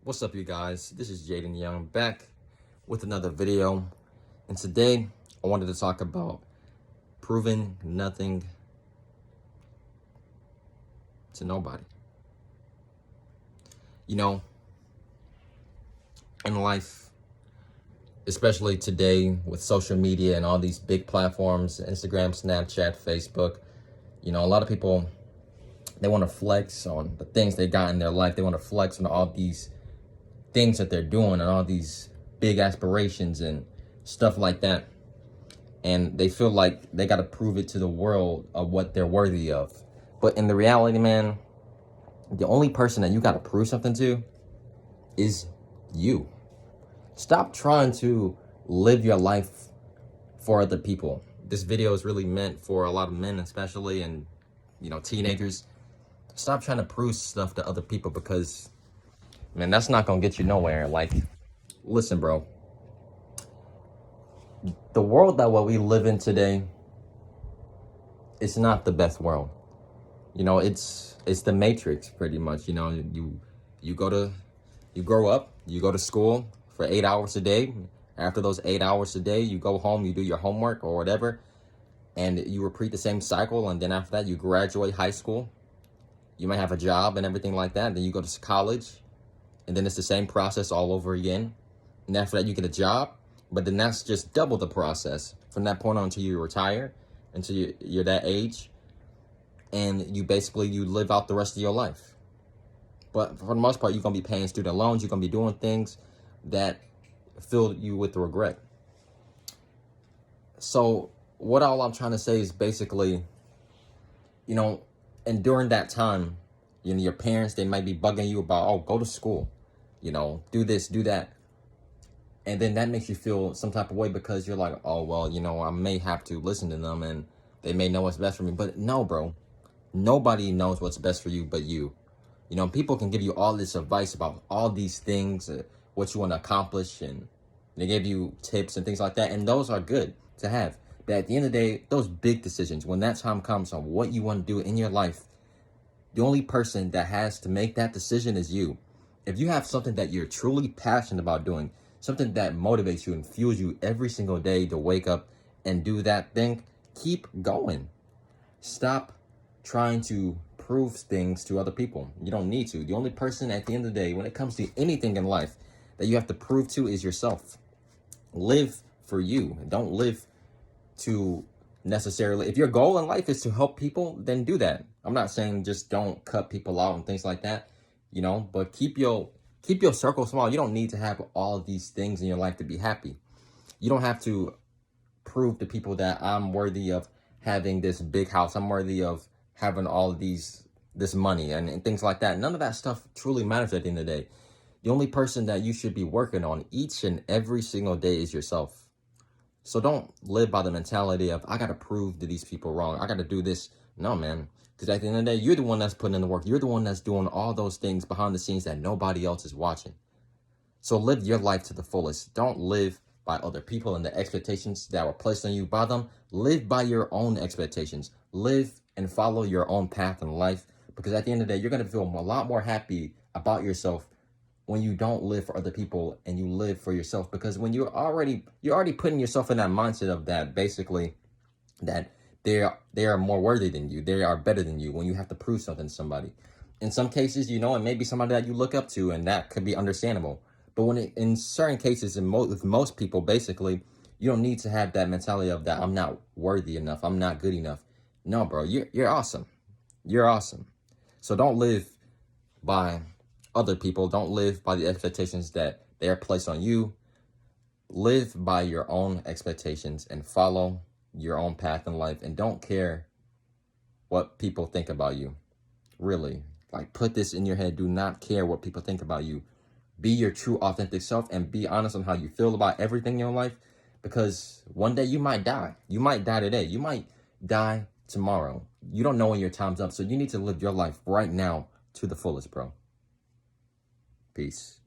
What's up, you guys? This is Jayden Young back with another video, and today I wanted to talk about proving nothing to nobody. You know, in life, especially today with social media and all these big platforms, Instagram, Snapchat, Facebook, a lot of people, they want to flex on the things they got in their life. They want to flex on all these things that they're doing and all these big aspirations and stuff like that. And they feel like they got to prove it to the world of what they're worthy of. But in the reality, man, the only person that you got to prove something to is you. Stop trying to live your life for other people. This video is really meant for a lot of men, especially, and, teenagers. Stop trying to prove stuff to other people, because man, that's not gonna get you nowhere. Like, listen, bro. The world that what we live in today, it's not the best world. It's the Matrix, pretty much. You grow up, you go to school for 8 hours a day. After those 8 hours a day, you go home, you do your homework or whatever, and you repeat the same cycle. And then after that, you graduate high school. You might have a job and everything like that. Then you go to college. And then it's the same process all over again. And after that, you get a job. But then that's just double the process from that point on until you retire, until you're that age. And you live out the rest of your life. But for the most part, you're going to be paying student loans. You're going to be doing things that fill you with regret. So what all I'm trying to say is basically, and during that time, your parents, they might be bugging you about, oh, go to school. Do this, do that. And then that makes you feel some type of way, because you're like, oh, well, I may have to listen to them and they may know what's best for me. But no, bro, nobody knows what's best for you but you. People can give you all this advice about all these things, what you want to accomplish, and they give you tips and things like that. And those are good to have. But at the end of the day, those big decisions, when that time comes on what you want to do in your life, the only person that has to make that decision is you. If you have something that you're truly passionate about doing, something that motivates you and fuels you every single day to wake up and do that thing, keep going. Stop trying to prove things to other people. You don't need to. The only person at the end of the day, when it comes to anything in life, that you have to prove to is yourself. Live for you. Don't live to necessarily, if your goal in life is to help people, then do that. I'm not saying just don't cut people out and things like that, but keep your circle small. You don't need to have all of these things in your life to be happy. You don't have to prove to people that I'm worthy of having this big house. I'm worthy of having all of this money and things like that. None of that stuff truly matters at the end of the day. The only person that you should be working on each and every single day is yourself. So don't live by the mentality of, I got to prove to these people wrong. I got to do this. No, man. Because at the end of the day, you're the one that's putting in the work. You're the one that's doing all those things behind the scenes that nobody else is watching. So live your life to the fullest. Don't live by other people and the expectations that were placed on you by them. Live by your own expectations. Live and follow your own path in life. Because at the end of the day, you're going to feel a lot more happy about yourself when you don't live for other people and you live for yourself. Because when you're already putting yourself in that mindset of that, basically, that they are more worthy than you, they are better than you, when you have to prove something to somebody. In some cases, it may be somebody that you look up to, and that could be understandable. But in certain cases, with most people, basically, you don't need to have that mentality of that I'm not worthy enough, I'm not good enough. No, bro, you're awesome. You're awesome. So don't live by other people. Don't live by the expectations that they are placed on you. Live by your own expectations and follow your own path in life, and don't care what people think about you. Really, put this in your head. Do not care what people think about you. Be your true, authentic self, and be honest on how you feel about everything in your life, because one day you might die. You might die today. You might die tomorrow. You don't know when your time's up, so you need to live your life right now to the fullest, bro. Peace.